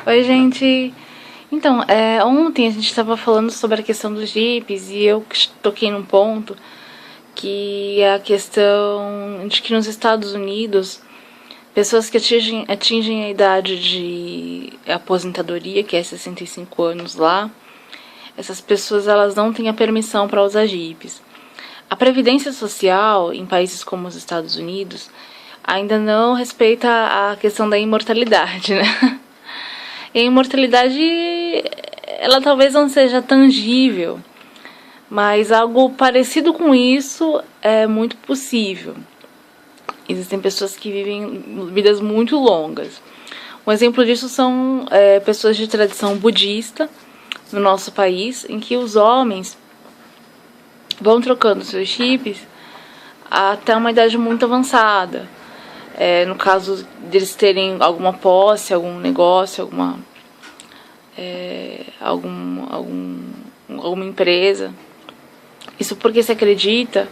Oi, gente. Então, ontem a gente estava falando sobre a questão dos jipes e eu toquei num ponto que é a questão de que nos Estados Unidos, pessoas que atingem a idade de aposentadoria, que é 65 anos lá, essas pessoas elas não têm a permissão para usar jipes. A previdência social em países como os Estados Unidos ainda não respeita a questão da imortalidade, né? E a imortalidade, ela talvez não seja tangível, mas algo parecido com isso é muito possível. Existem pessoas que vivem vidas muito longas. Um exemplo disso são pessoas de tradição budista no nosso país, em que os homens vão trocando seus chips até uma idade muito avançada. No caso deles terem alguma posse, algum negócio, alguma empresa. Isso porque se acredita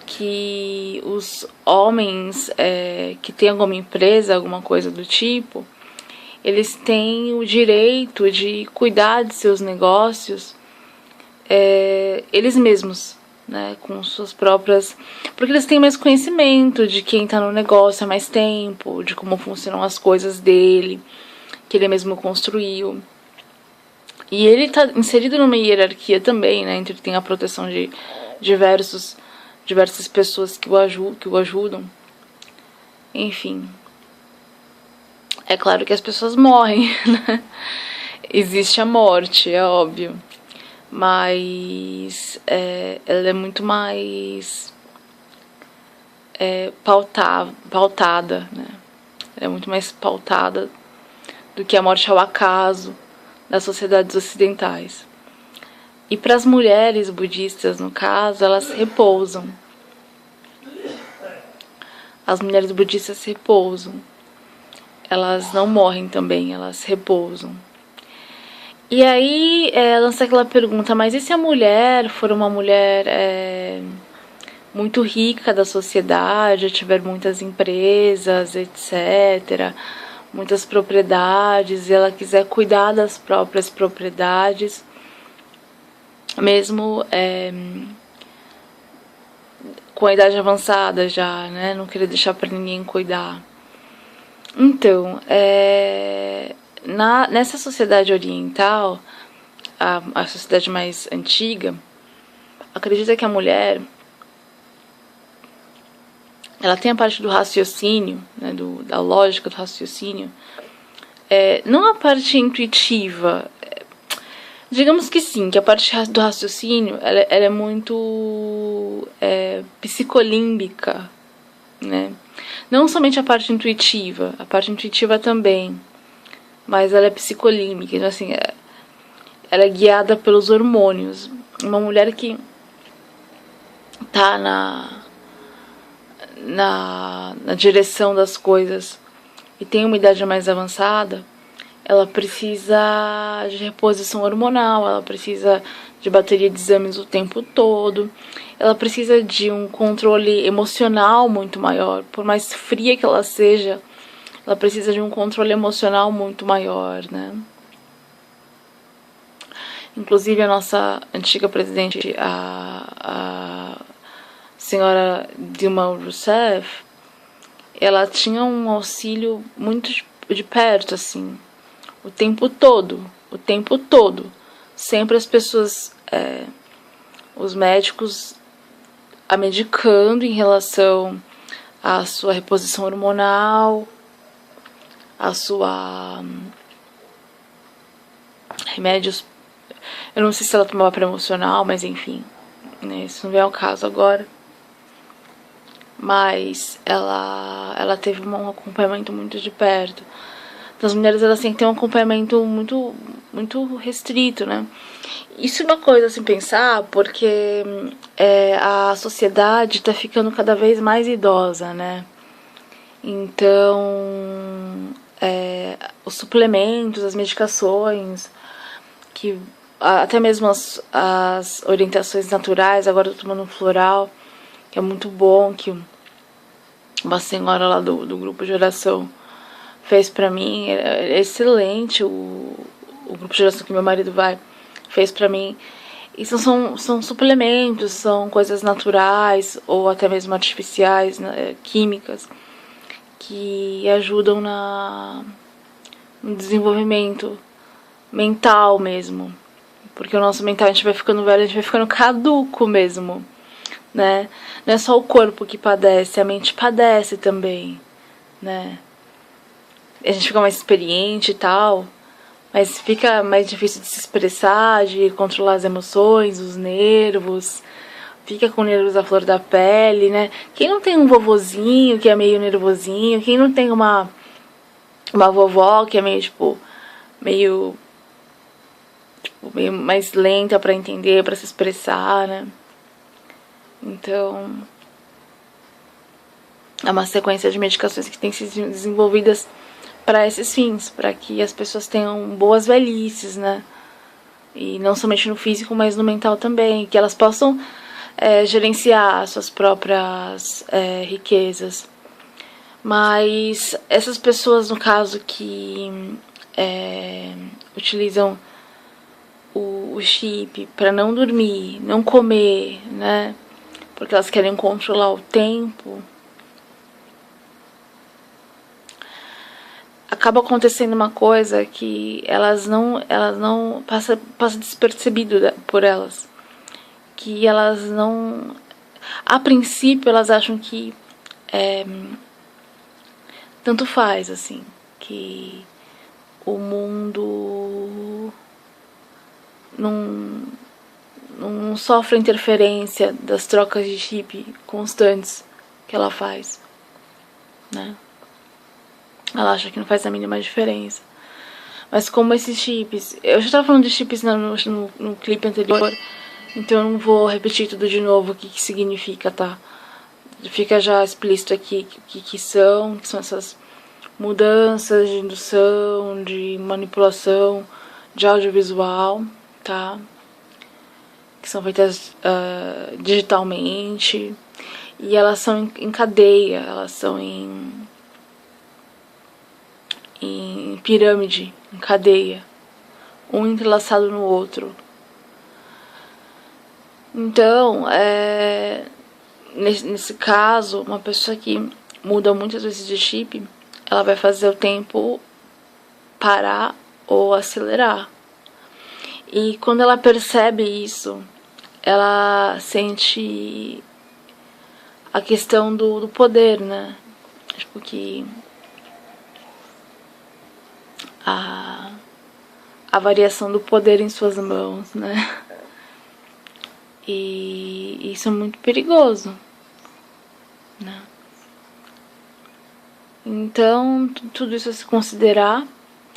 que os homens que têm alguma empresa, alguma coisa do tipo, eles têm o direito de cuidar de seus negócios eles mesmos, né, com suas próprias... Porque eles têm mais conhecimento de quem está no negócio há mais tempo, de como funcionam as coisas dele, que ele mesmo construiu. E ele está inserido numa hierarquia também, né, entre tem a proteção de diversas pessoas que o ajudam. Enfim. É claro que as pessoas morrem, né? Existe a morte, é óbvio. Mas ela é muito mais pautada, né? Ela é muito mais pautada do que a morte ao acaso das sociedades ocidentais. E para as mulheres budistas, no caso, elas repousam. As mulheres budistas repousam. Elas não morrem também, elas repousam. E aí lança aquela pergunta, mas e se a mulher for uma mulher muito rica da sociedade, tiver muitas empresas, etc., muitas propriedades, e ela quiser cuidar das próprias propriedades, mesmo com a idade avançada já, né? Não querer deixar para ninguém cuidar. Então, nessa sociedade oriental, a sociedade mais antiga, acredita que a mulher ela tem a parte do raciocínio, né, da lógica do raciocínio, não a parte intuitiva. Digamos que sim, que a parte do raciocínio ela é muito psicolímbica, né? Não somente a parte intuitiva também, mas ela é psicolímbica, então assim, ela é guiada pelos hormônios. Uma mulher que tá na direção das coisas e tem uma idade mais avançada, ela precisa de reposição hormonal, ela precisa de bateria de exames o tempo todo, ela precisa de um controle emocional muito maior. Por mais fria que ela seja, ela precisa de um controle emocional muito maior, né? Inclusive a nossa antiga presidente, a senhora Dilma Rousseff, ela tinha um auxílio muito de perto, assim, o tempo todo, sempre as pessoas, os médicos a medicando em relação à sua reposição hormonal, a sua remédios, eu não sei se ela tomava para emocional, mas enfim, né, isso não vem ao caso agora. Mas ela teve um acompanhamento muito de perto. As mulheres elas têm que ter um acompanhamento muito, muito restrito, né? Isso é uma coisa assim pensar, porque a sociedade está ficando cada vez mais idosa, né? Então, os suplementos, as medicações, que até mesmo as orientações naturais, agora eu tô tomando um floral, que é muito bom, que uma senhora lá do grupo de oração fez pra mim, é excelente o grupo de oração que meu marido fez pra mim. Isso são suplementos, são coisas naturais ou até mesmo artificiais, né, químicas, que ajudam no desenvolvimento mental mesmo. Porque o nosso mental, a gente vai ficando velho, a gente vai ficando caduco mesmo, né? Não é só o corpo que padece, a mente padece também, né? A gente fica mais experiente e tal, mas fica mais difícil de se expressar, de controlar as emoções, os nervos, fica com nervos à flor da pele, né? Quem não tem um vovozinho que é meio nervosinho, quem não tem uma vovó que é meio, meio mais lenta pra entender, pra se expressar, né? Então, é uma sequência de medicações que tem sido desenvolvidas para esses fins, para que as pessoas tenham boas velhices, né? E não somente no físico, mas no mental também, que elas possam gerenciar suas próprias riquezas. Mas essas pessoas, no caso, que utilizam o chip para não dormir, não comer, né? Porque elas querem controlar o tempo, acaba acontecendo uma coisa que elas não passa despercebido por elas, que elas não, a princípio elas acham que tanto faz, assim, que o mundo não sofre interferência das trocas de chip constantes que ela faz, né? Ela acha que não faz a mínima diferença. Mas como esses chips... Eu já estava falando de chips no clipe anterior, então eu não vou repetir tudo de novo o que significa, tá? Fica já explícito aqui o que são essas mudanças de indução, de manipulação de audiovisual, tá? Que são feitas digitalmente. E elas são em cadeia, elas são em pirâmide, em cadeia, um entrelaçado no outro. Então, nesse caso, uma pessoa que muda muitas vezes de chip, ela vai fazer o tempo parar ou acelerar. E quando ela percebe isso, ela sente a questão do poder, né? Tipo que a variação do poder em suas mãos, né? E isso é muito perigoso, né? Então, tudo isso a se considerar,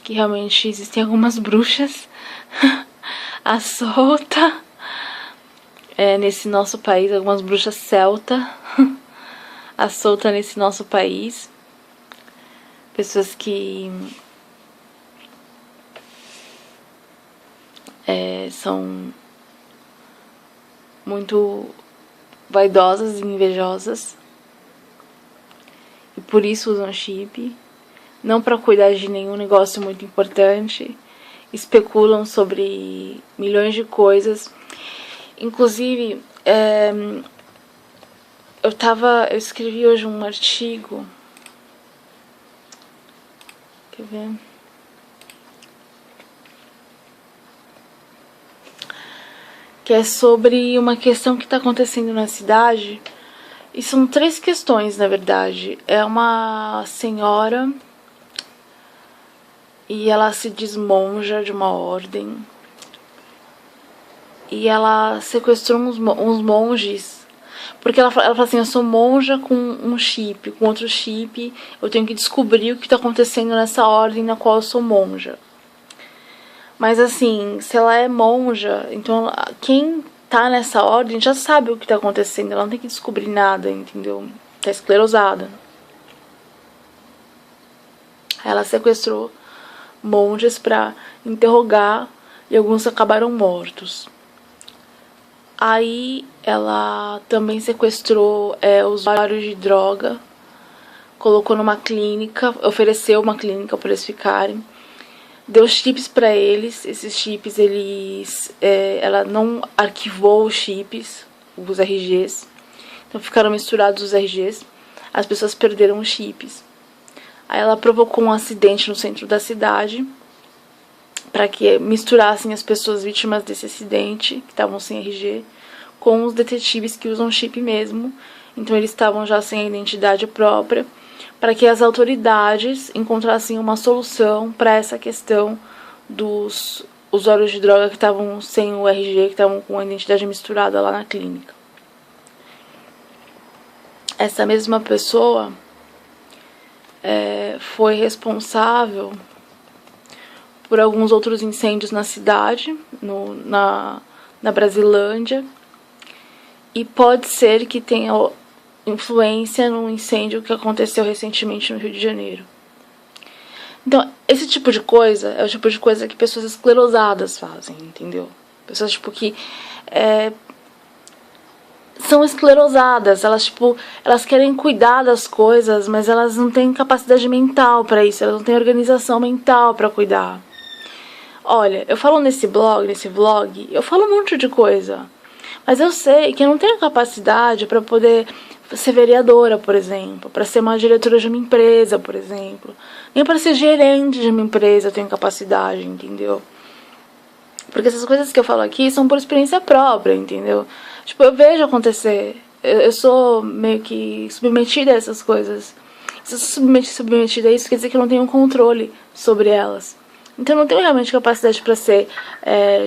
que realmente existem algumas bruxas à solta nesse nosso país, algumas bruxas celta à solta nesse nosso país, pessoas que são muito vaidosas e invejosas e por isso usam chip, não para cuidar de nenhum negócio muito importante, especulam sobre milhões de coisas. Inclusive, eu escrevi hoje um artigo, quer ver? Que é sobre uma questão que está acontecendo na cidade. E são 3 questões, na verdade. É uma senhora e ela se diz monja de uma ordem. E ela sequestrou uns monges. Porque ela fala assim, eu sou monja com um chip, com outro chip. Eu tenho que descobrir o que está acontecendo nessa ordem na qual eu sou monja. Mas assim, se ela é monja, então quem tá nessa ordem já sabe o que tá acontecendo. Ela não tem que descobrir nada, entendeu? Tá esclerosada. Ela sequestrou monges pra interrogar e alguns acabaram mortos. Aí ela também sequestrou usuários de droga colocou numa clínica, ofereceu uma clínica para eles ficarem, deu chips para eles. Esses chips, ela não arquivou os chips, os RGs, então ficaram misturados os RGs, as pessoas perderam os chips. Aí ela provocou um acidente no centro da cidade, para que misturassem as pessoas vítimas desse acidente, que estavam sem RG, com os detetives que usam chip mesmo. Então eles estavam já sem a identidade própria, para que as autoridades encontrassem uma solução para essa questão dos usuários de droga que estavam sem o RG, que estavam com a identidade misturada lá na clínica. Essa mesma pessoa foi responsável por alguns outros incêndios na cidade, na Brasilândia, e pode ser que tenha influência no incêndio que aconteceu recentemente no Rio de Janeiro. Então, esse tipo de coisa é o tipo de coisa que pessoas esclerosadas fazem, entendeu? Pessoas, tipo, que são esclerosadas, elas querem cuidar das coisas, mas elas não têm capacidade mental para isso, elas não têm organização mental para cuidar. Olha, eu falo nesse vlog, eu falo um monte de coisa, mas eu sei que eu não tenho capacidade para poder ser vereadora, por exemplo, para ser uma diretora de uma empresa, por exemplo, nem para ser gerente de uma empresa eu tenho capacidade, entendeu? Porque essas coisas que eu falo aqui são por experiência própria, entendeu? Tipo, eu vejo acontecer, eu sou meio que submetida a essas coisas. Se eu sou submetida a isso, quer dizer que eu não tenho controle sobre elas. Então eu não tenho realmente capacidade para ser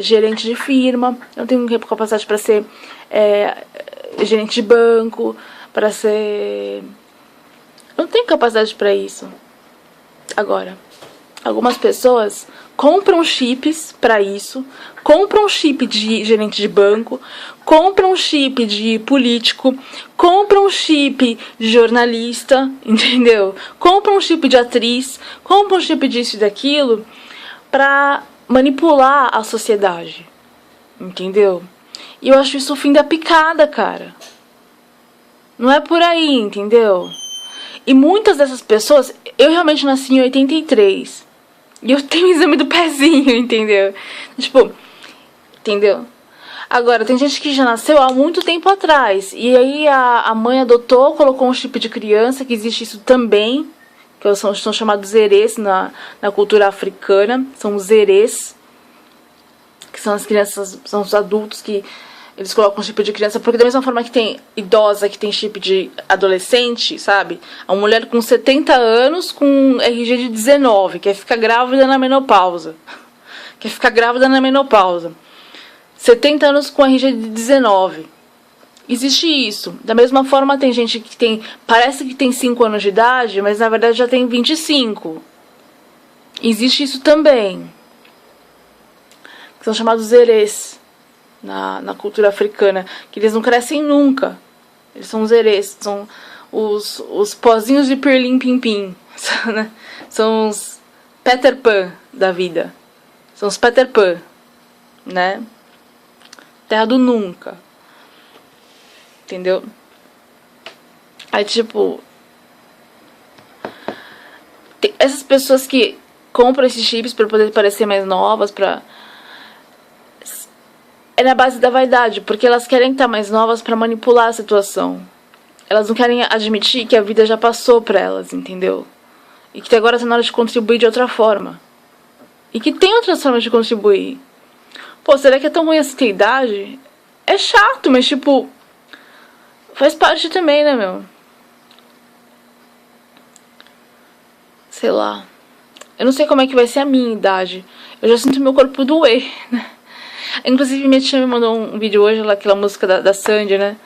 gerente de firma, eu não tenho capacidade para ser gerente de banco, para ser... Eu não tenho capacidade para isso. Agora, algumas pessoas compram chips para isso, compram chip de gerente de banco, compram chip de político, compram chip de jornalista, entendeu? Compram chip de atriz, compram chip disso e daquilo, para manipular a sociedade, entendeu? E eu acho isso o fim da picada, cara. Não é por aí, entendeu? E muitas dessas pessoas, eu realmente nasci em 83. E eu tenho o exame do pezinho, entendeu? Tipo, entendeu? Agora, tem gente que já nasceu há muito tempo atrás. E aí a mãe adotou, colocou um chip de criança, que existe isso também, que são chamados zerês na cultura africana. São os zerês, que são as crianças, são os adultos que eles colocam chip de criança, porque da mesma forma que tem idosa que tem chip de adolescente, sabe? A mulher com 70 anos com RG de 19, quer ficar grávida na menopausa. 70 anos com RG de 19. Existe isso. Da mesma forma tem gente que parece que tem 5 anos de idade, mas na verdade já tem 25. Existe isso também. Que são chamados zerês. Na cultura africana, que eles não crescem nunca. Eles são os zerês, são os pozinhos de pirlim-pim-pim. São os Peter Pan da vida. São os Peter Pan, né? Terra do nunca. Entendeu? Aí, tipo, tem essas pessoas que compram esses chips para poder parecer mais novas, é na base da vaidade, porque elas querem estar mais novas para manipular a situação. Elas não querem admitir que a vida já passou para elas, entendeu? E que agora está na hora de contribuir de outra forma. E que tem outras formas de contribuir. Pô, será que é tão ruim assim ter idade? É chato, mas tipo, faz parte também, né, meu? Sei lá. Eu não sei como é que vai ser a minha idade. Eu já sinto meu corpo doer, né? Inclusive, minha tia me mandou um vídeo hoje, lá, aquela música da Sandy, né?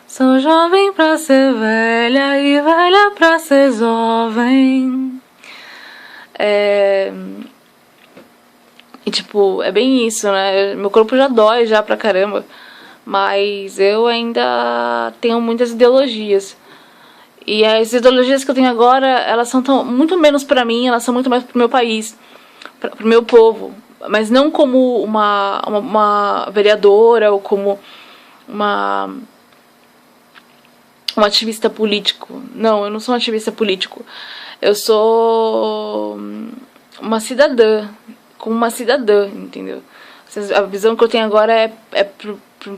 Sou jovem pra ser velha e velha pra ser jovem. E, tipo, é bem isso, né? Meu corpo já dói já pra caramba. Mas eu ainda tenho muitas ideologias. E as ideologias que eu tenho agora, elas são muito menos pra mim, elas são muito mais pro meu país, pro meu povo. Mas não como uma vereadora ou como uma um ativista político. Não, eu não sou um ativista político. Eu sou uma cidadã, como uma cidadã, entendeu? A visão que eu tenho agora é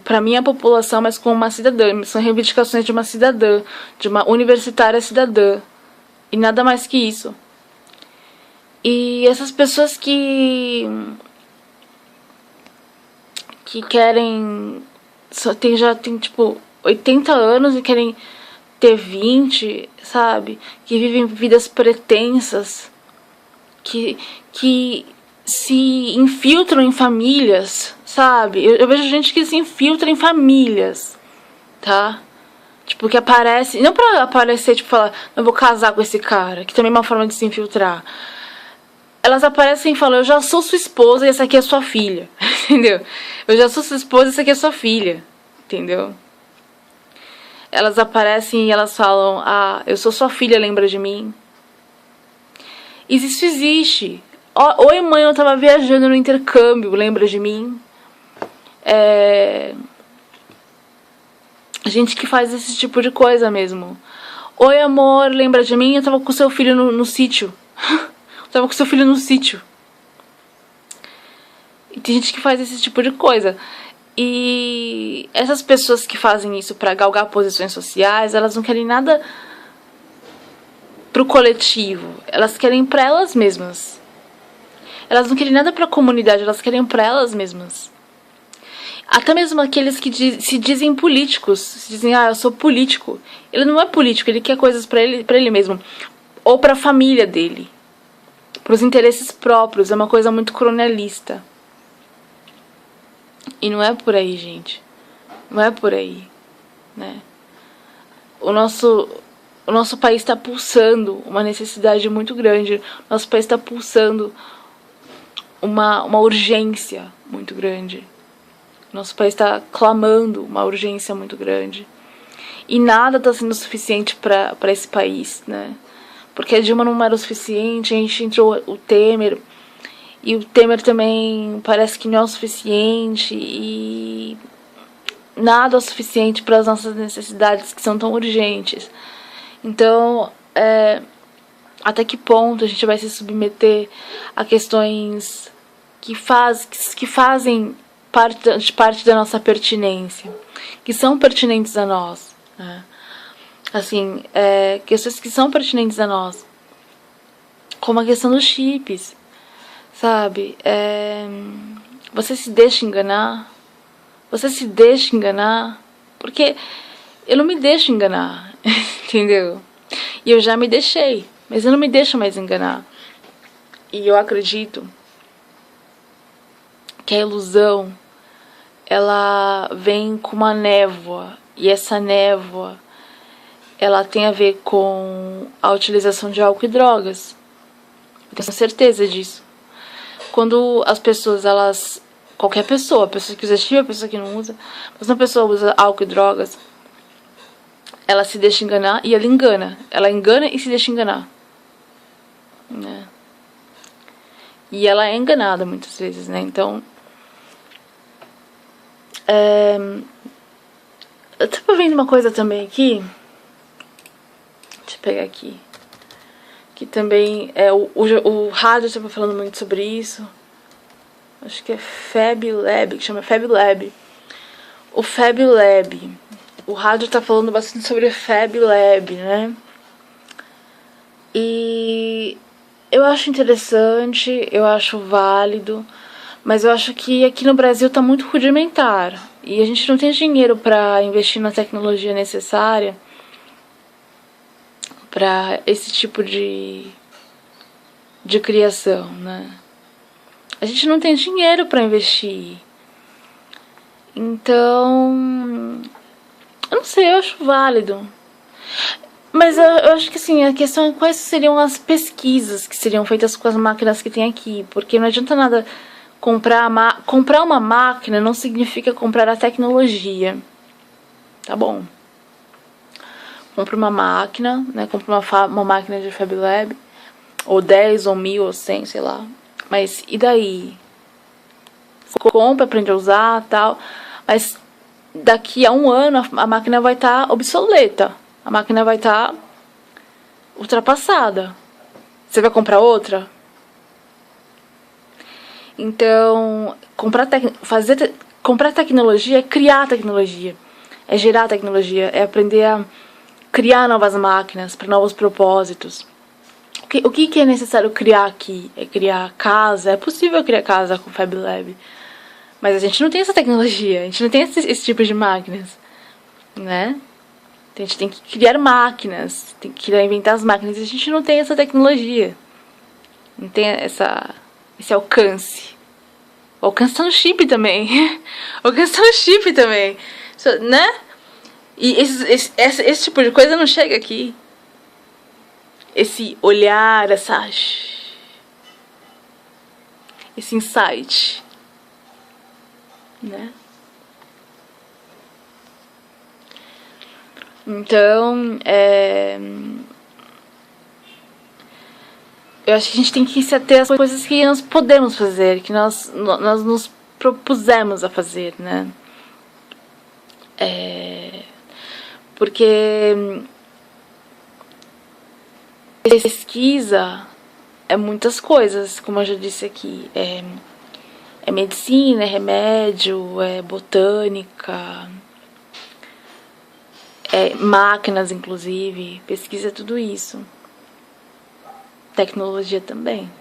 para minha população, mas como uma cidadã. São reivindicações de uma cidadã, de uma universitária cidadã. E nada mais que isso. E essas pessoas que querem... já tem tipo 80 anos e querem ter 20, sabe? Que vivem vidas pretensas. Que se infiltram em famílias, sabe? Eu vejo gente que se infiltra em famílias, tá? Tipo, que aparece... Não pra aparecer, tipo, falar, eu vou casar com esse cara, que também é uma forma de se infiltrar. Elas aparecem e falam, eu já sou sua esposa e essa aqui é sua filha, entendeu? Eu já sou sua esposa e essa aqui é sua filha, entendeu? Elas aparecem e elas falam, ah, eu sou sua filha, lembra de mim? Isso existe. Oi, mãe, eu tava viajando no intercâmbio, lembra de mim? Gente que faz esse tipo de coisa mesmo. Oi, amor, lembra de mim? Eu tava com seu filho no sítio. Eu tava com seu filho no sítio. E tem gente que faz esse tipo de coisa. E essas pessoas que fazem isso pra galgar posições sociais, elas não querem nada pro coletivo. Elas querem pra elas mesmas. Elas não querem nada pra comunidade, elas querem pra elas mesmas. Até mesmo aqueles que se dizem políticos, se dizem, ah, eu sou político. Ele não é político, ele quer coisas pra ele mesmo. Ou pra família dele. Pros interesses próprios, é uma coisa muito colonialista. E não é por aí, gente. Não é por aí, né? O nosso país está pulsando uma necessidade muito grande. Nosso país está pulsando uma urgência muito grande. Nosso país está clamando uma urgência muito grande. E nada está sendo suficiente para esse país, né? Porque a Dilma não era o suficiente, a gente entrou o Temer. E o Temer também parece que não é o suficiente. E nada é o suficiente para as nossas necessidades que são tão urgentes. Então, até que ponto a gente vai se submeter a questões que fazem parte da nossa pertinência, que são pertinentes a nós, né? Assim, questões que são pertinentes a nós, como a questão dos chips, sabe? Você se deixa enganar? Você se deixa enganar? Porque eu não me deixo enganar, entendeu? E eu já me deixei, mas eu não me deixo mais enganar. E eu acredito que a ilusão, ela vem com uma névoa, e essa névoa, ela tem a ver com a utilização de álcool e drogas. Eu tenho certeza disso. Quando as pessoas, qualquer pessoa, a pessoa que usa chip, a pessoa que não usa, mas uma pessoa usa álcool e drogas, ela se deixa enganar e ela engana. Ela engana e se deixa enganar, né? E ela é enganada muitas vezes, né? Então, eu tava vendo uma coisa também aqui. Deixa eu pegar aqui. Que também o rádio estava falando muito sobre isso. Acho que é Fab Lab, que chama Fab Lab. O Fab Lab. O rádio tá falando bastante sobre o Fab Lab, né? E eu acho interessante, eu acho válido, mas eu acho que aqui no Brasil tá muito rudimentar. E a gente não tem dinheiro para investir na tecnologia necessária para esse tipo de criação, né? A gente não tem dinheiro para investir. Então, eu não sei, eu acho válido. Mas eu acho que assim, a questão é quais seriam as pesquisas que seriam feitas com as máquinas que tem aqui. Porque não adianta nada comprar uma máquina, não significa comprar a tecnologia. Tá bom? Compra uma máquina, né? Compra uma máquina de Fab Lab. Ou 10, ou 1000, ou 100, sei lá. Mas e daí? Compra, aprende a usar, tal. Mas daqui a um ano a máquina vai estar obsoleta. A máquina vai estar ultrapassada. Você vai comprar outra? Então, comprar tecnologia é criar tecnologia. É gerar tecnologia. É aprender a criar novas máquinas para novos propósitos. O que é necessário criar aqui? É criar casa. É possível criar casa com o Fab Lab. Mas a gente não tem essa tecnologia. A gente não tem esse tipo de máquinas. Né? Então, a gente tem que criar máquinas. Tem que inventar as máquinas. E a gente não tem essa tecnologia. Não tem esse alcance. O alcance tá no chip também. O alcance tá no chip também. Né? E esse tipo de coisa não chega aqui. Esse olhar, esse insight. Né? Então, eu acho que a gente tem que se ater às coisas que nós podemos fazer, que nós nos propusemos a fazer, né? Porque pesquisa é muitas coisas, como eu já disse aqui. É medicina, é remédio, é botânica, é máquinas, inclusive. Pesquisa é tudo isso. Tecnologia também.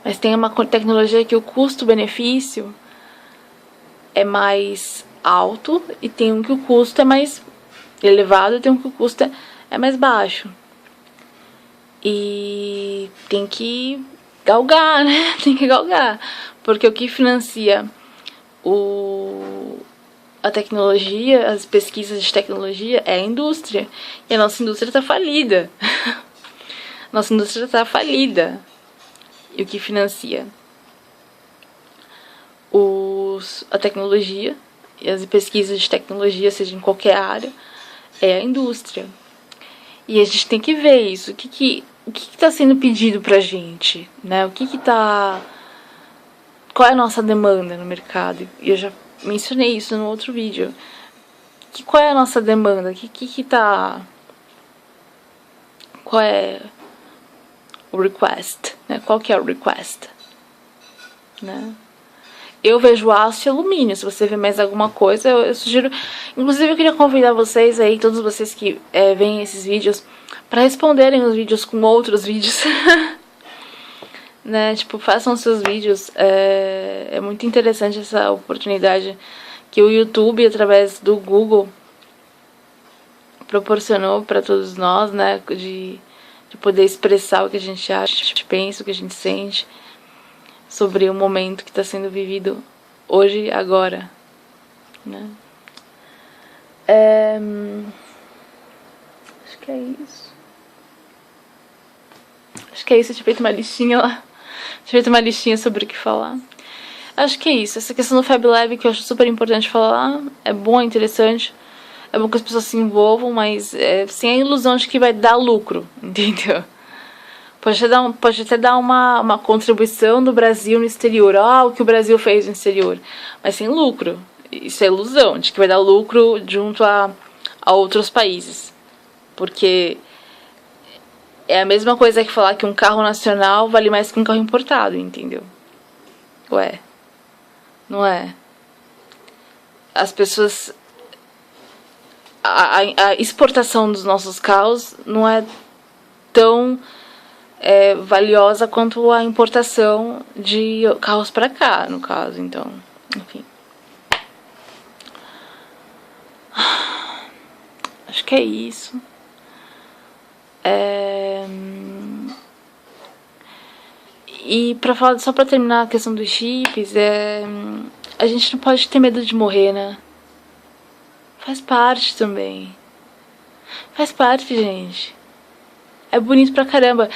Mas tem uma tecnologia que o custo-benefício é mais alto e tem um que o custo é mais elevado e tem um que o custo é mais baixo. E tem que galgar, né? Tem que galgar. Porque o que financia a tecnologia, as pesquisas de tecnologia é a indústria. E a nossa indústria está falida. Nossa indústria está falida. E o que financia a tecnologia e as pesquisas de tecnologia, seja em qualquer área, é a indústria. E a gente tem que ver isso. O que está sendo pedido pra gente, né? Qual é a nossa demanda no mercado? E eu já mencionei isso no outro vídeo. Qual é a nossa demanda? Qual é o request? Né? Qual que é o request? Né? Eu vejo aço e alumínio. Se você vê mais alguma coisa, eu sugiro. Inclusive, eu queria convidar vocês aí, todos vocês que veem esses vídeos, para responderem os vídeos com outros vídeos. Né? Tipo, façam seus vídeos. É muito interessante essa oportunidade que o YouTube, através do Google, proporcionou para todos nós, né? De poder expressar o que a gente acha, o que a gente pensa, o que a gente sente sobre o momento que está sendo vivido hoje, agora, né? Acho que é isso. Acho que é isso. Eu tinha feito uma listinha lá. Tinha feito uma listinha sobre o que falar. Acho que é isso. Essa questão do Fab Lab que eu acho super importante falar. É bom, é interessante. É bom que as pessoas se envolvam, mas sem a ilusão de que vai dar lucro, entendeu? Pode até dar uma contribuição do Brasil no exterior. O que o Brasil fez no exterior. Mas sem lucro. Isso é ilusão, de que vai dar lucro junto a outros países. Porque é a mesma coisa que falar que um carro nacional vale mais que um carro importado, entendeu? Ué, não é? As pessoas... A exportação dos nossos carros não é tão valiosa quanto a importação de carros para cá, no caso. Então, enfim. Acho que é isso. E só pra terminar a questão dos chips, a gente não pode ter medo de morrer, né? Faz parte também. Faz parte, gente. É bonito pra caramba.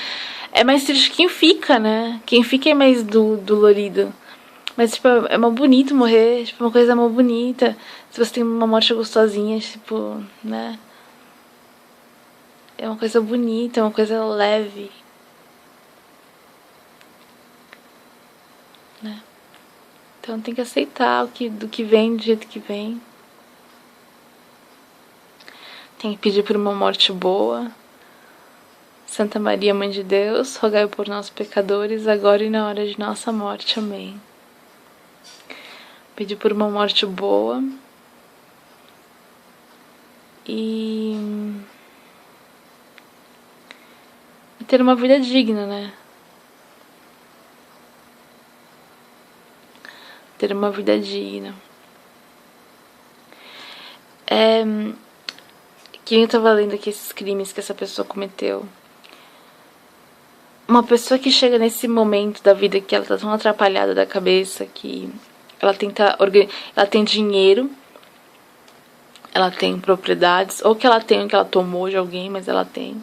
É mais triste quem fica, né? Quem fica é mais dolorido. Mas, tipo, é mais bonito morrer. Tipo, uma coisa mais bonita. Se você tem uma morte gostosinha, tipo, né? É uma coisa bonita, é uma coisa leve. Né? Então tem que aceitar do que vem, do jeito que vem. Tem que pedir por uma morte boa. Santa Maria, Mãe de Deus, rogai por nós pecadores, agora e na hora de nossa morte. Amém. Pedir por uma morte boa. E ter uma vida digna, né? Ter uma vida digna. Que eu tava lendo aqui esses crimes que essa pessoa cometeu. Uma pessoa que chega nesse momento da vida que ela tá tão atrapalhada da cabeça que ela ela tem dinheiro, ela tem propriedades, ou que ela tem o que ela tomou de alguém, mas ela tem.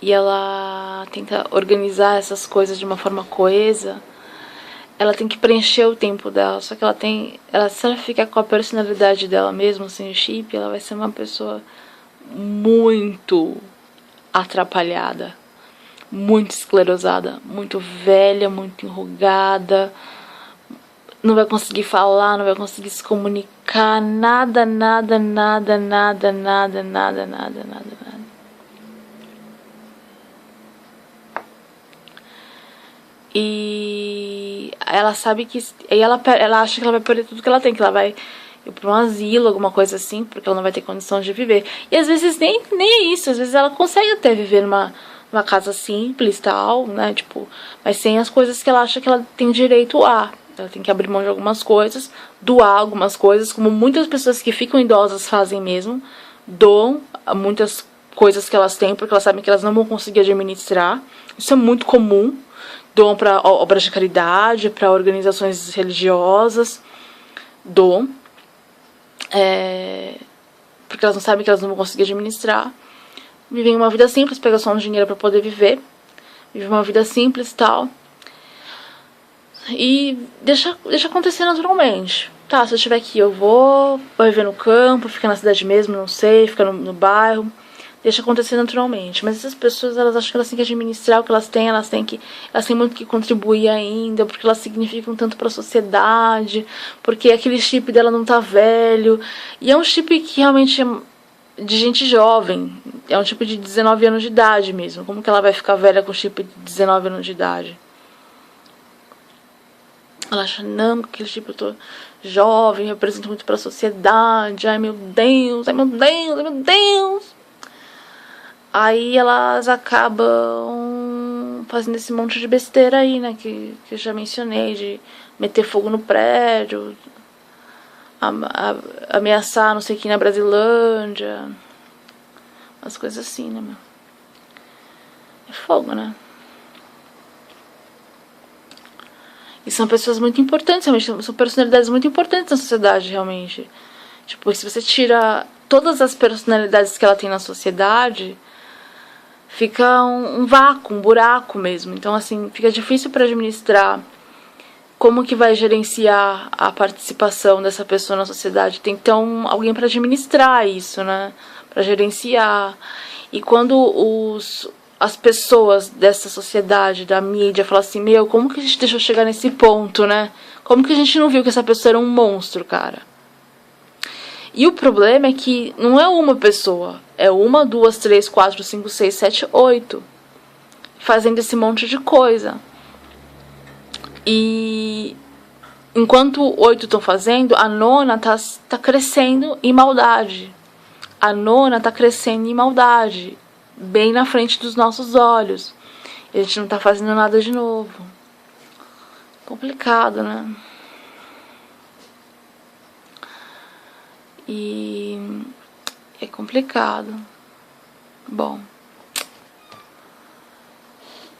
E ela tenta organizar essas coisas de uma forma coesa. Ela tem que preencher o tempo dela, só que se ela ficar com a personalidade dela mesmo, sem o chip, ela vai ser uma pessoa muito atrapalhada, muito esclerosada, muito velha, muito enrugada, não vai conseguir falar, não vai conseguir se comunicar, nada. E ela sabe que... Aí ela acha que ela vai perder tudo que ela tem, que ela vai ir pra um asilo, alguma coisa assim, porque ela não vai ter condição de viver. E às vezes nem é isso, às vezes ela consegue até viver numa casa simples e tal, né, tipo, mas sem as coisas que ela acha que ela tem direito a. Ela tem que abrir mão de algumas coisas, doar algumas coisas, como muitas pessoas que ficam idosas fazem mesmo, doam muitas coisas que elas têm, porque elas sabem que elas não vão conseguir administrar. Isso é muito comum. Doam para obras de caridade, para organizações religiosas, doam, porque elas não sabem que elas não vão conseguir administrar. Vivem uma vida simples, pegam só um dinheiro para poder viver, vivem uma vida simples e tal, e deixa acontecer naturalmente. Tá, se eu estiver aqui, eu vou viver no campo, ficar na cidade mesmo, não sei, ficar no bairro. Deixa acontecer naturalmente. Mas essas pessoas, elas acham que elas têm que administrar o que elas têm, elas têm muito que contribuir ainda, porque elas significam tanto para a sociedade, porque aquele chip dela não tá velho. E é um chip que realmente é de gente jovem, é um chip de 19 anos de idade mesmo. Como que ela vai ficar velha com chip de 19 anos de idade? Ela acha, não, aquele chip eu tô jovem, representa muito para a sociedade, ai meu Deus, ai meu Deus, ai meu Deus. Aí elas acabam fazendo esse monte de besteira aí, né, que eu já mencionei, de meter fogo no prédio, ameaçar não sei quem na Brasilândia, umas coisas assim, né, meu. É fogo, né. E são pessoas muito importantes, realmente, são personalidades muito importantes na sociedade, realmente. Tipo, se você tira todas as personalidades que ela tem na sociedade, fica um vácuo, um buraco mesmo. Então, assim, fica difícil para administrar como que vai gerenciar a participação dessa pessoa na sociedade. Tem que ter alguém para administrar isso, né? Para gerenciar. E quando as pessoas dessa sociedade, da mídia, falam assim, meu, como que a gente deixou chegar nesse ponto, né? Como que a gente não viu que essa pessoa era um monstro, cara? E o problema é que não é uma pessoa, é 1, 2, 3, 4, 5, 6, 7, 8 fazendo esse monte de coisa. E enquanto 8 estão fazendo, a 9ª tá crescendo em maldade. A 9ª tá crescendo em maldade, bem na frente dos nossos olhos. E a gente não tá fazendo nada de novo. Complicado, né? E é complicado. Bom,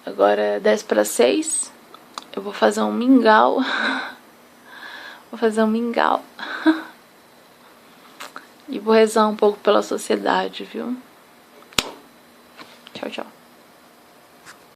agora é 5:50. Eu vou fazer um mingau. Vou fazer um mingau. E vou rezar um pouco pela sociedade, viu?